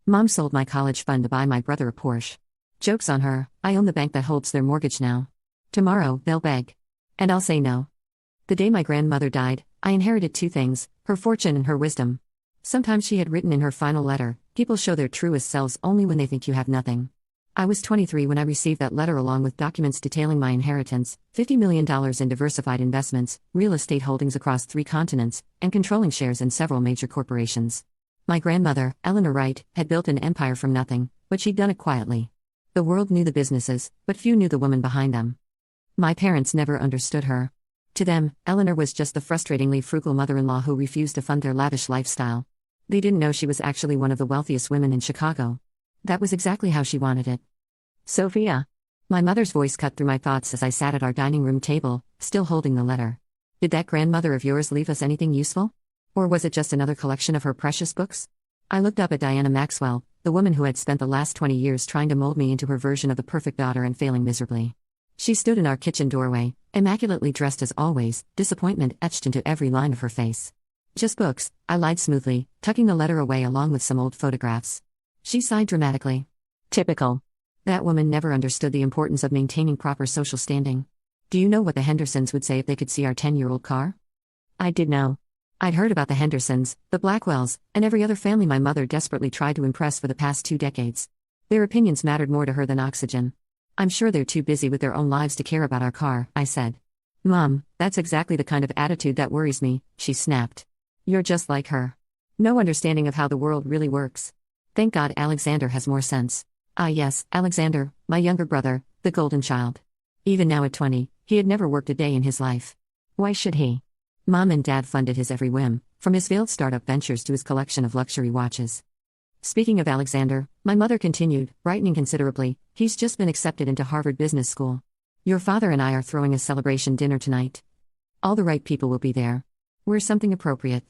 Mom sold my college fund to buy my brother a Porsche. Joke's on her, I own the bank that holds their mortgage now. Tomorrow, they'll beg. And I'll say no. The day my grandmother died, I inherited two things: her fortune and her wisdom. Sometimes she had written in her final letter, "People show their truest selves only when they think you have nothing." I was 23 when I received that letter along with documents detailing my inheritance, $50 million in diversified investments, real estate holdings across 3 continents, and controlling shares in several major corporations. My grandmother, Eleanor Wright, had built an empire from nothing, but she'd done it quietly. The world knew the businesses, but few knew the woman behind them. My parents never understood her. To them, Eleanor was just the frustratingly frugal mother-in-law who refused to fund their lavish lifestyle. They didn't know she was actually one of the wealthiest women in Chicago. That was exactly how she wanted it. Sophia. My mother's voice cut through my thoughts as I sat at our dining room table, still holding the letter. Did that grandmother of yours leave us anything useful? Or was it just another collection of her precious books? I looked up at Diana Maxwell, the woman who had spent the last 20 years trying to mold me into her version of the perfect daughter and failing miserably. She stood in our kitchen doorway, immaculately dressed as always, disappointment etched into every line of her face. "Just books," I lied smoothly, tucking the letter away along with some old photographs. She sighed dramatically. "Typical. That woman never understood the importance of maintaining proper social standing. Do you know what the Hendersons would say if they could see our 10-year-old car?" I did know. I'd heard about the Hendersons, the Blackwells, and every other family my mother desperately tried to impress for the past 2 decades. Their opinions mattered more to her than oxygen. "I'm sure they're too busy with their own lives to care about our car," I said. "Mom, that's exactly the kind of attitude that worries me," she snapped. "You're just like her. No understanding of how the world really works. Thank God Alexander has more sense." Ah yes, Alexander, my younger brother, the golden child. Even now at 20, he had never worked a day in his life. Why should he? Mom and Dad funded his every whim, from his failed startup ventures to his collection of luxury watches. Speaking of Alexander, my mother continued, brightening considerably, "He's just been accepted into Harvard Business School. Your father and I are throwing a celebration dinner tonight. All the right people will be there. Wear something appropriate."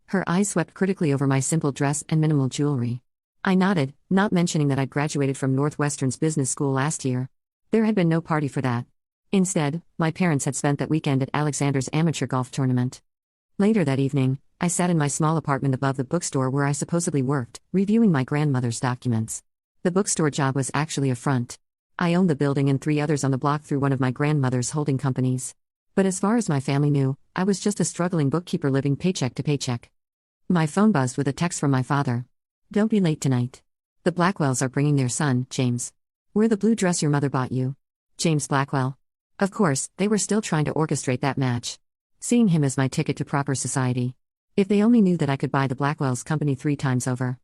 Her eyes swept critically over my simple dress and minimal jewelry. I nodded, not mentioning that I'd graduated from Northwestern's business school last year. There had been no party for that. Instead, my parents had spent that weekend at Alexander's amateur golf tournament. Later that evening, I sat in my small apartment above the bookstore where I supposedly worked, reviewing my grandmother's documents. The bookstore job was actually a front. I owned the building and 3 others on the block through one of my grandmother's holding companies. But as far as my family knew, I was just a struggling bookkeeper living paycheck to paycheck. My phone buzzed with a text from my father. "Don't be late tonight. The Blackwells are bringing their son, James. Wear the blue dress your mother bought you." James Blackwell. Of course, they were still trying to orchestrate that match. Seeing him as my ticket to proper society. If they only knew that I could buy the Blackwells' company 3 times over.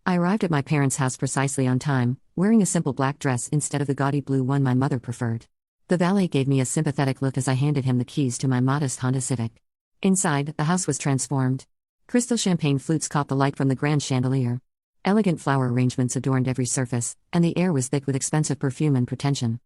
I arrived at my parents' house precisely on time, wearing a simple black dress instead of the gaudy blue one my mother preferred. The valet gave me a sympathetic look as I handed him the keys to my modest Honda Civic. Inside, the house was transformed. Crystal champagne flutes caught the light from the grand chandelier. Elegant flower arrangements adorned every surface, and the air was thick with expensive perfume and pretension.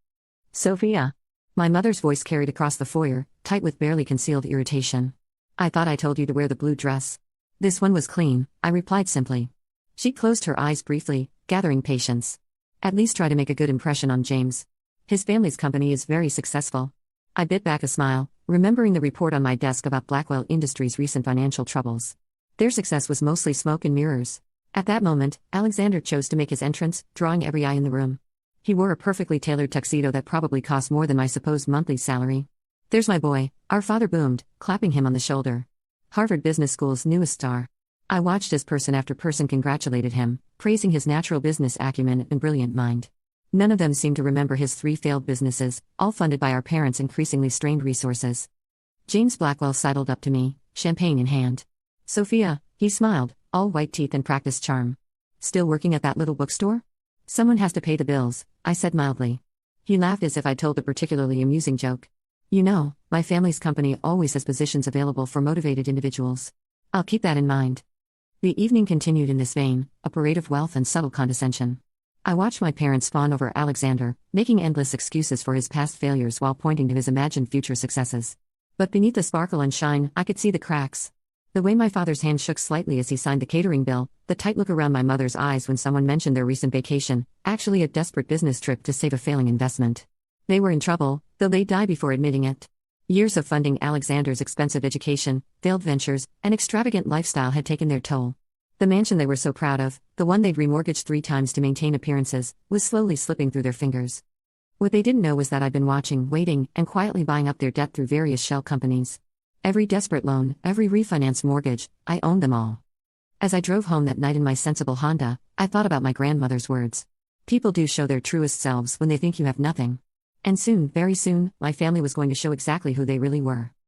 "Sophia." My mother's voice carried across the foyer, tight with barely concealed irritation. "I thought I told you to wear the blue dress." "This one was clean," I replied simply. She closed her eyes briefly, gathering patience. "At least try to make a good impression on James. His family's company is very successful." I bit back a smile, remembering the report on my desk about Blackwell Industries' recent financial troubles. Their success was mostly smoke and mirrors. At that moment, Alexander chose to make his entrance, drawing every eye in the room. He wore a perfectly tailored tuxedo that probably cost more than my supposed monthly salary. "There's my boy," our father boomed, clapping him on the shoulder. Harvard Business School's newest star. I watched as person after person congratulated him, praising his natural business acumen and brilliant mind. None of them seemed to remember his 3 failed businesses, all funded by our parents' increasingly strained resources. James Blackwell sidled up to me, champagne in hand. "Sophia," he smiled, all white teeth and practiced charm. "Still working at that little bookstore?" "Someone has to pay the bills," I said mildly. He laughed as if I'd told a particularly amusing joke. "You know, my family's company always has positions available for motivated individuals. I'll keep that in mind." The evening continued in this vein, a parade of wealth and subtle condescension. I watched my parents fawn over Alexander, making endless excuses for his past failures while pointing to his imagined future successes. But beneath the sparkle and shine, I could see the cracks. The way my father's hand shook slightly as he signed the catering bill, the tight look around my mother's eyes when someone mentioned their recent vacation, actually a desperate business trip to save a failing investment. They were in trouble, though they'd die before admitting it. Years of funding Alexander's expensive education, failed ventures, and extravagant lifestyle had taken their toll. The mansion they were so proud of, the one they'd remortgaged 3 times to maintain appearances, was slowly slipping through their fingers. What they didn't know was that I'd been watching, waiting, and quietly buying up their debt through various shell companies. Every desperate loan, every refinanced mortgage, I owned them all. As I drove home that night in my sensible Honda, I thought about my grandmother's words. People do show their truest selves when they think you have nothing. And soon, very soon, my family was going to show exactly who they really were.